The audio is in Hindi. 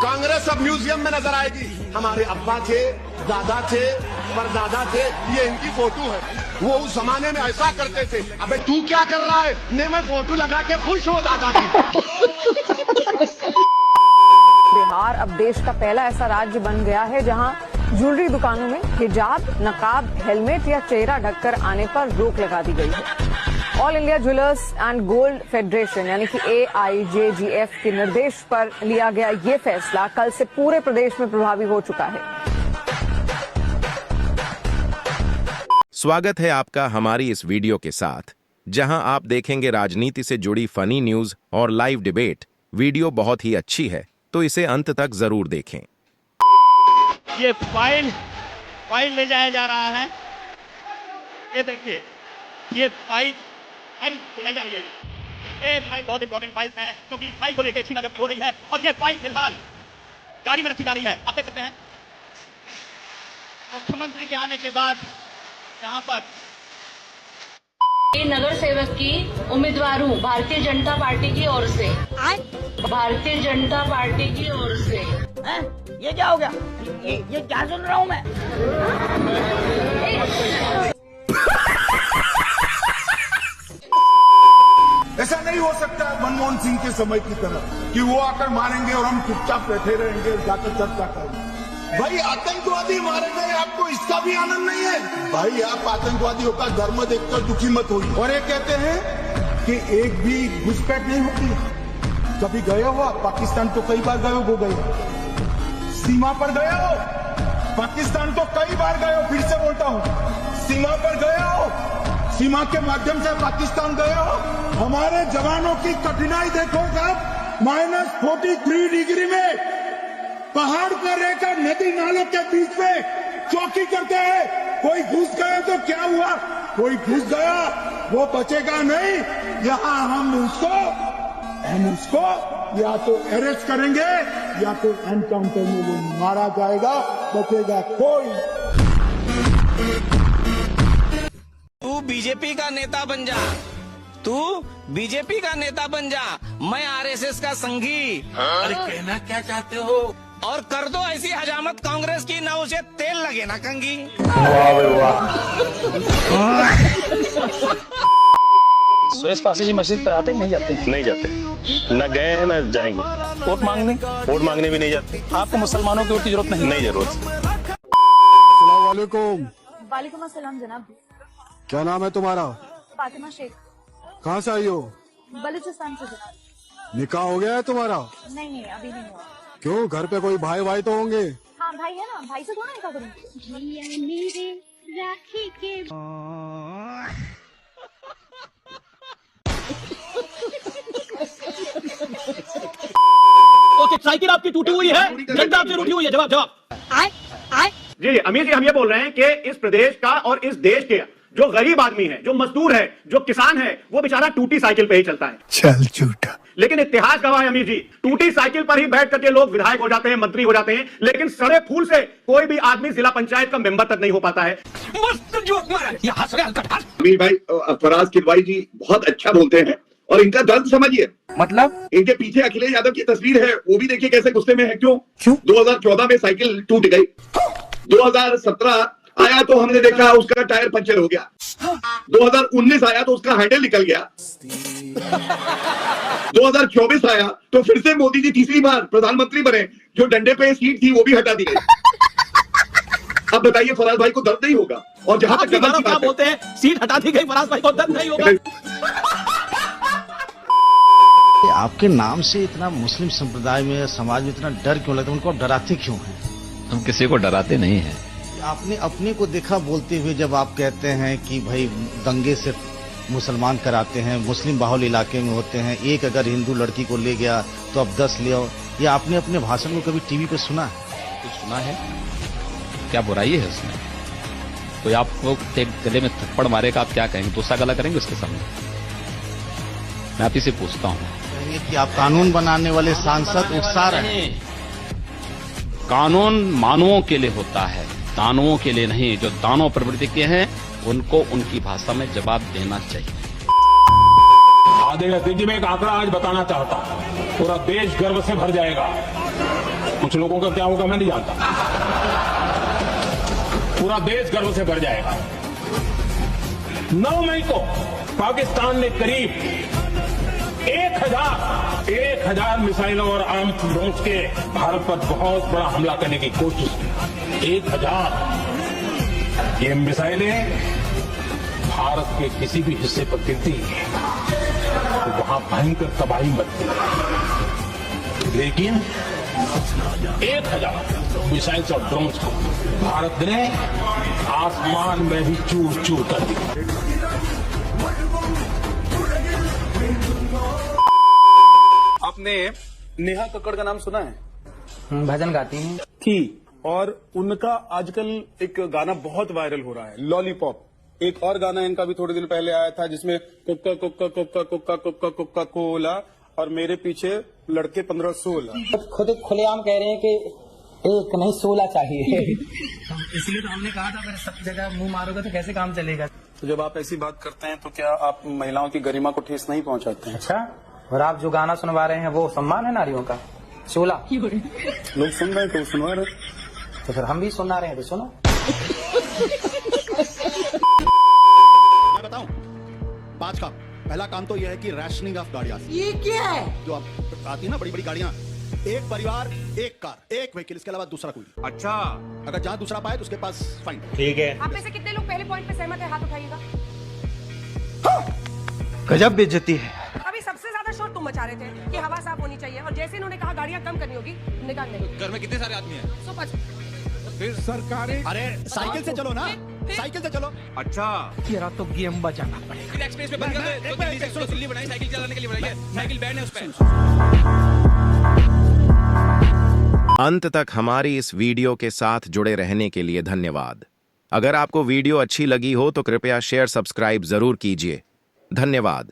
कांग्रेस अब म्यूजियम में नजर आएगी। हमारे अब्बा थे, दादा थे, परदादा थे, ये इनकी फोटो है। वो उस जमाने में ऐसा करते थे। अबे तू क्या कर रहा है? ने मैं फोटो लगा के खुश हो दादा की। बिहार अब देश का पहला ऐसा राज्य बन गया है जहां ज्वेलरी दुकानों में हिजाब, नकाब, हेलमेट या चेहरा ढककर आने पर रोक लगा दी गई है। All India jewellers and gold federation यानी कि AIJGF के निर्देश पर लिया गया ये फैसला कल से पूरे प्रदेश में प्रभावी हो चुका है। स्वागत है आपका हमारी इस वीडियो के साथ, जहां आप देखेंगे राजनीति से जुड़ी फनी न्यूज और लाइव डिबेट। वीडियो बहुत ही अच्छी है, तो इसे अंत तक जरूर देखें। ये फाइल ले जाया जा रहा है। ये देखिए, ये फाइल ले जाइए। ये फाइल बहुत इंपॉर्टेंट फाइल है, क्योंकि फाइल को लेकर छीना हो रही है और ये फाइल फिलहाल गाड़ी में रखी जा रही है। आप देख सकते हैं मुख्यमंत्री के आने के बाद यहाँ पर नगर सेवक की उम्मीदवार हूँ भारतीय जनता पार्टी की ओर से। भारतीय जनता पार्टी की ओर से। ये क्या हो गया? ये क्या सुन रहा हूँ मैं? ऐसा नहीं हो सकता मनमोहन सिंह के समय की तरह कि वो आकर मारेंगे और हम चुपचाप बैठे रहेंगे और जाकर चर्चा करेंगे। भाई आतंकवादी मारे गए, आपको इसका भी आनंद नहीं है? भाई आप आतंकवादियों का धर्म देखकर दुखी मत होइए। और ये कहते हैं कि एक भी घुसपैठ नहीं होती। कभी गए हो आप पाकिस्तान? तो कई बार गए हो, सीमा पर गए हो? पाकिस्तान तो कई बार गए हो, फिर से बोलता हूँ, सीमा पर गए हो? सीमा के माध्यम से पाकिस्तान गए हो? हमारे जवानों की कठिनाई देखो साहब। -43 डिग्री में पहाड़ पर रहकर नदी नालों के बीच में चौकी करते हैं। कोई घुस गया तो क्या हुआ? कोई घुस गया वो बचेगा नहीं। यहाँ हम उसको या तो अरेस्ट करेंगे या तो एनकाउंटर में वो मारा जाएगा, बचेगा कोई। तू बीजेपी का नेता बन जा, तू बीजेपी का नेता बन जा, मैं RSS का संघी। अरे कहना क्या चाहते हो? और कर दो ऐसी हजामत कांग्रेस की, ना उसे तेल लगे ना कंगी। सुरेश पासी जी मस्जिद पर आते नहीं जाते? नहीं जाते, न गए हैं न जाएंगे। वोट मांगने भी नहीं जाते। आपको मुसलमानों की वोट की जरूरत नहीं? नहीं जरूरत। अस्सलामुअलैकुम। वालेकुम अस्सलाम जनाब। क्या नाम है तुम्हारा? फातिमा शेख। कहाँ से आई हो? बलूचिस्तान से जनाब। निकाह हो गया है तुम्हारा? नहीं अभी नहीं हुआ। क्यों, घर पे कोई भाई तो होंगे? हाँ भाई है ना, भाई से थोड़ा निकाह करूँगी। ओके, साइकिल आपकी टूटी हुई है, झंडा आपसे टूटी हुई है। जवाब। जी अमीर जी, हम ये बोल रहे हैं कि इस प्रदेश का और इस देश के जो गरीब आदमी है, जो मजदूर है, जो किसान है, वो बेचारा टूटी साइकिल पे ही चलता है। चल झूठा। लेकिन इतिहास गवाह है अमीर जी, टूटी साइकिल पर ही बैठ करके लोग विधायक हो जाते हैं, मंत्री हो जाते हैं, लेकिन सड़े फूल से कोई भी आदमी जिला पंचायत का मेंबर तक नहीं हो पाता है। मस्त जोक मारा, ये हंस रहे हैं। अमीर भाई फराज किरवाई जी बहुत अच्छा बोलते हैं, और इनका दर्द समझिए। मतलब इनके पीछे अखिलेश यादव की तस्वीर है, वो भी देखिए कैसे गुस्से में है। क्यों? 2014 में साइकिल टूट गई, 2017 आया तो हमने देखा उसका टायर पंचर हो गया, 2019 आया तो उसका हैंडल निकल गया, 2024 आया तो फिर से मोदी जी तीसरी बार प्रधानमंत्री बने, जो डंडे पे सीट थी वो भी हटा दी गई। अब बताइए फराज भाई को दर्द नहीं होगा? और जहां तक गलत क्या बोलते हैं, सीट हटा दी गई, फराज भाई को दर्द नहीं होगा? आपके नाम से इतना मुस्लिम संप्रदाय में, समाज में इतना डर क्यों लगता है? उनको आप डराते क्यों हैं? हम किसी को डराते नहीं हैं। आपने अपने को देखा बोलते हुए जब आप कहते हैं कि भाई दंगे से मुसलमान कराते हैं, मुस्लिम बाहुल इलाके में होते हैं, एक अगर हिंदू लड़की को ले गया तो अब 10 ले आओ, ये आपने अपने भाषण को कभी टीवी पे सुना है? कुछ सुना है? क्या बुराई है उसमें? कोई आपको एक गले में थप्पड़ मारेगा, आप क्या कहेंगे? दूसरा गला करेंगे उसके सामने? मैं आप ही से पूछता हूँ कि आप कानून बनाने वाले सांसद उकसा रहे हैं। कानून मानवों के लिए होता है, दानवों के लिए नहीं। जो दानव प्रवृत्ति के हैं उनको उनकी भाषा में जवाब देना चाहिए। आधे नतीजे में एक आंकड़ा आज बताना चाहता हूं, पूरा देश गर्व से भर जाएगा। कुछ लोगों का क्या होगा मैं नहीं जानता। पूरा देश गर्व से भर जाएगा। 9 मई को पाकिस्तान ने करीब 1000 मिसाइलों और आर्म्स ड्रोन्स के भारत पर बहुत बड़ा हमला करने की कोशिश की। 1000 ये मिसाइलें भारत के किसी भी हिस्से पर गिरती तो वहां भयंकर तबाही मचती, लेकिन 1000 मिसाइल्स और ड्रोन्स को भारत ने आसमान में भी चूर चूर कर दिया। आपने नेहा कक्कड़ का नाम सुना है? भजन गाती हैं थी, और उनका आजकल एक गाना बहुत वायरल हो रहा है, लॉलीपॉप। एक और गाना इनका भी थोड़े दिन पहले आया था जिसमें कुक्का कुक्का कुक्का कुक्का कुक्का कुक्का कोला और मेरे पीछे लड़के 15-16। खुद खुलेआम कह रहे हैं कि एक नहीं 16 चाहिए। इसलिए तो हमने कहा था अगर सब जगह मुंह मारोगे तो कैसे काम चलेगा। तो जब आप ऐसी बात करते हैं तो क्या आप महिलाओं की गरिमा को ठेस नहीं पहुंचाते हैं? अच्छा, और आप जो गाना सुनवा रहे हैं वो सम्मान है नारियों का? 16 लोग सुन रहे हैं तो सुनवा रहे, तो फिर हम भी सुना रहे हैं तो सुनो। मैं बताऊं, 5 का पहला काम तो यह है कि रैशनिंग ऑफ गाड़ियां। ये क्या है? जो आप आती है ना बड़ी बड़ी गाड़ियां, एक परिवार एक कार एक व्हीकल, इसके अलावा दूसरा कोई। अच्छा, अगर जहां दूसरा पाए तो उसके पास फाइन। ठीक है। आप में से कितने लोग पहले पॉइंट पे सहमत है? हाथ उठाइएगा। गजब बेइज्जती है। अभी सबसे ज्यादा शोर तुम मचा रहे थे कि हवा साफ होनी चाहिए, और जैसे इन्होंने कहा गाड़ियां कम करनी होगी, तुमने कहा नहीं। घर में कितने सारे आदमी हैं? 105। फिर सरकारी, अरे साइकिल से चलो ना, साइकिल से चलो। अच्छा, तेरा तो गेम बजाना पड़ेगा। एक्सप्रेस पे बंद कर दो, दिल्ली बनाई, साइकिल चलाने के लिए बनाई है, साइकिल बैंड है उस पे। अंत तक हमारी इस वीडियो के साथ जुड़े रहने के लिए धन्यवाद। अगर आपको वीडियो अच्छी लगी हो तो कृपया शेयर सब्सक्राइब जरूर कीजिए। धन्यवाद।